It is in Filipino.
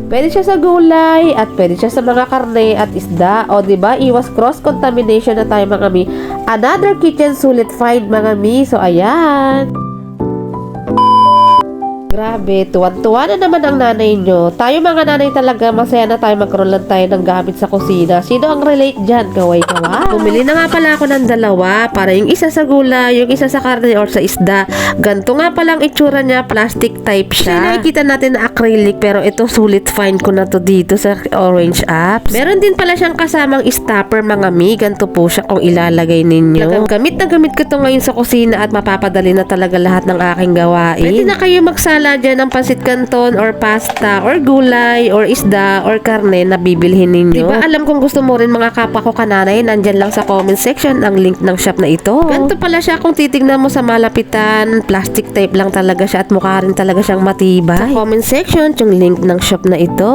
Pwede siya sa gulay at pwede siya sa mga karne at isda. O diba, iwas cross-contamination na tayo mga mi. Another kitchen sulit find mga mi. So ayan. Grabe, tuwan-tuwa na naman ang nanay nyo. Tayo mga nanay talaga, masaya na tayo magkaroon lang tayo ng gamit sa kusina. Sino ang relate dyan? Kaway-kawa. Bumili na nga pala ako ng dalawa para yung isa sa gulay, yung isa sa karne or sa isda. Ganto nga palang itsura niya, plastic type siya. Nakikita natin na acrylic pero ito sulit find ko na to dito sa Orange Apps. Meron din pala siyang kasamang stopper mga mi. Ganto po siya kung ilalagay ninyo. Gamit na gamit ko to ngayon sa kusina at mapapadali na talaga lahat ng aking gawain. Pwede na kayo magsala dyan ng pansit canton or pasta or gulay or isda or karne na bibilhin ninyo. Diba alam kong gusto mo rin mga kapwa ko kananay, nandyan lang sa comment section ang link ng shop na ito. Ganito pala siya kung titignan mo sa malapitan, plastic type lang talaga siya at mukha rin talaga siyang matibay. Sa comment section yung link ng shop na ito.